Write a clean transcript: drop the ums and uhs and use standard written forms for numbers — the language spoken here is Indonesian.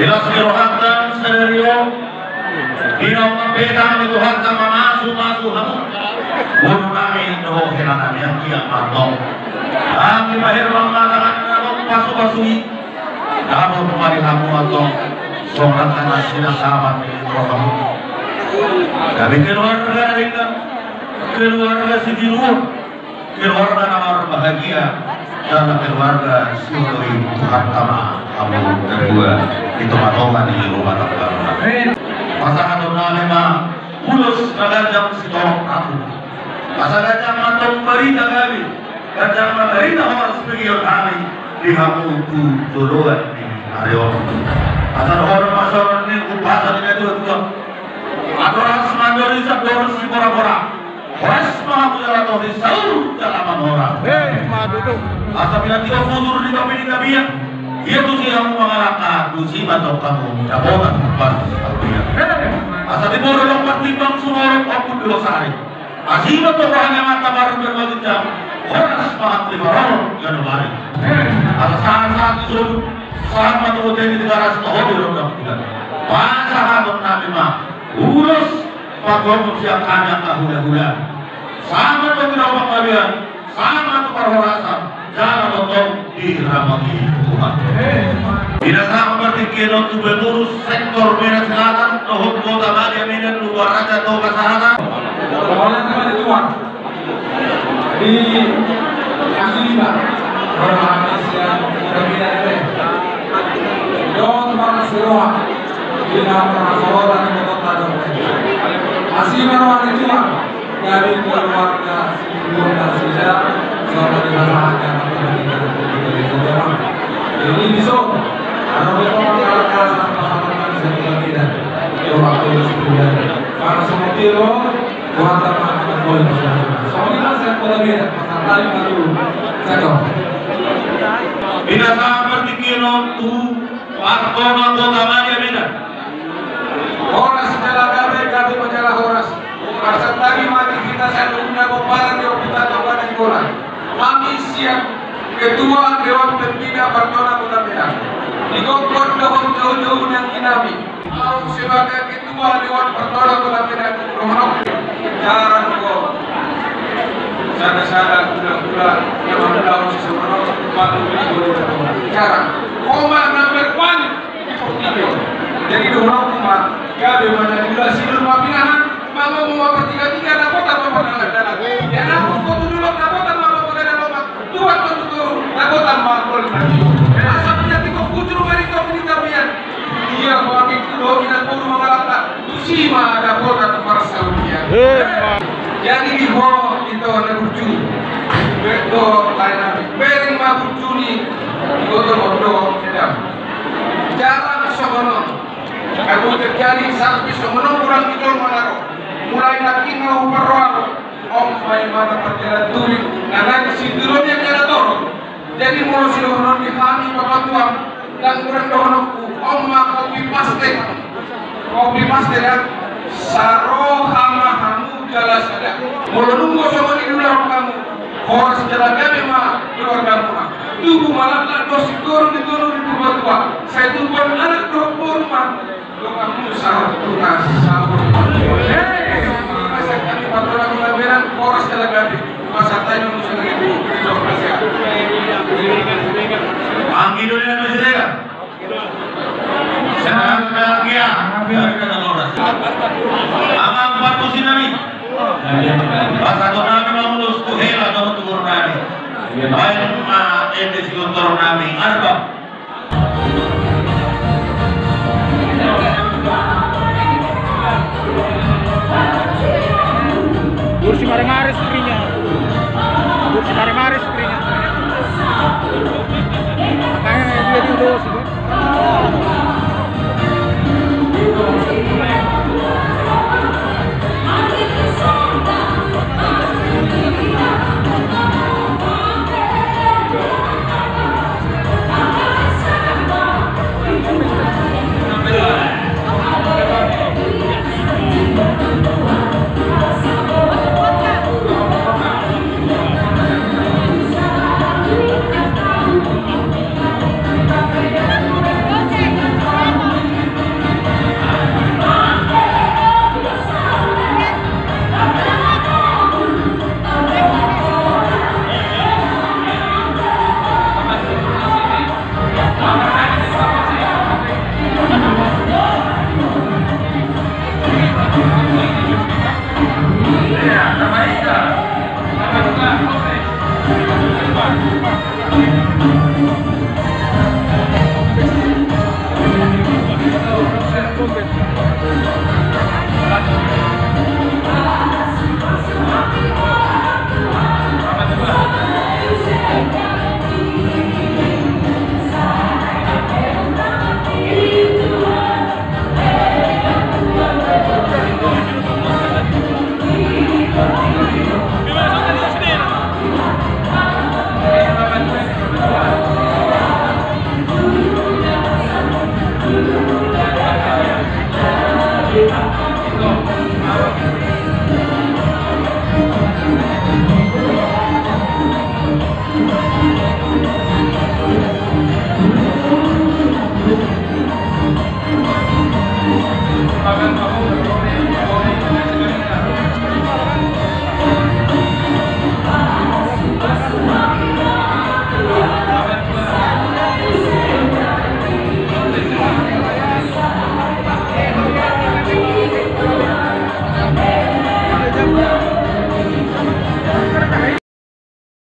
Ilas rohatan serio Inong mabedang itu harta mamasu hamu Guru kami doh herangan yang kia matong kami mahir mengatakan nabok pasu-pasui nabok kemari hamu atong songan tanah sinar sahabat roh hamu kami keluarga si di luar keluarga nama bahagia dan keluarga suri hartama kamu kedua itu matongan di rumah tangga pasangan nalima mulus kagajang si tolong aku pasagajang matong berita kami gajang berita orang sebagai kami lihamu tu duluan di areon asal orang masyarakat ini upasan ini dua adoran semandori sabdor si pora-pora Wes maha atau risau dalam orang. Madu tu. Asal bila tidak mundur di kami dia. Dia tu sih yang mengalahkan dusi atau kamu jabotan pas dia. Asal di bawah lompat timbang semua orang aku dua sehari. Asal itu orang yang mata baru berbagi jam. Wes maha orang yang lari. Asal saat itu saat matu jadi negara setahun di orang kita. Masa hadap nabi mah urus Pagom siap kanya hula-hula sama tuh tidak kalian sama tuh perhorasan jangan nonton dirahmati Tuhan tidak sama berarti kita untuk mengurus sektor Medan Selatan toh kota Bagia Medan luar raja atau kesahatan awalnya teman Tuhan di Asilima berhasil yang terbilang Don Marasiroa di nama Sorotan di kota Asli merawat itu dari keluarga keluarga saja selama di masyarakat jadi bisa ada beberapa masyarakat sama-sama bisa tidak itu waktu sebulan karena semua kilo buat teman-teman boleh soalnya saya boleh beda tadi baru saya bila seperti kilo tu waktu kota Bagia Medan Horas adalah kami majalah Horas. Masa tadi mati kita saya punya komparan di kita coba di sekolah. Kami siap ketua Dewan Pembina Partona Kota Medan. Dikongkot jauh-jauh yang kinami. Mau sebagai ketua Dewan Partona Kota Medan. Rohok jarang kok. Sana-sana gula-gula yang mendalam seseorang malu boleh jarang. Koma number 1 di Portillo. Jadi dorong rumah ya bagaimana juga silur mapinahan mama mau bertiga-tiga nakota apa dalam ya nakota dulu nakota mama pakai dalam tuan tuh nakota makul asal punya tiko kucur beri kau ini tapian iya pakai kulo kita kulo mengalahkan tusi mah ada kota tempat Saudi jadi di bawah kita ada burju betul lain nabi bering mah burju nih goto sedang jarang sokono aku terjadi sampai semenung kurang itu manaro mulai lagi mau perroak main mana perjalanan turing karena si turunnya cara dorong jadi mau si dorong dihami bapak tua dan kurang dorongku kopi paste ya saro hama hamu jelas ada mau nunggu sama di dalam kamu orang sejalan kami mah keluarga mah tubuh malam dan dosi turun di bapak tua saya tunggu anak dorong mah kamu sahur tunas sahur masa kami patroli kelaberan poros telagabi masa tanya musuh itu hidup masih Angin dunia manusia senang bahagia amang batu sinami bahasa nami mamulus tuhela doh tugur nami bayan ma ende sigur nami arba Kursi mare-mare istrinya. Kursi mare-mare istrinya. Makanya dia dulu sih. Akan kamu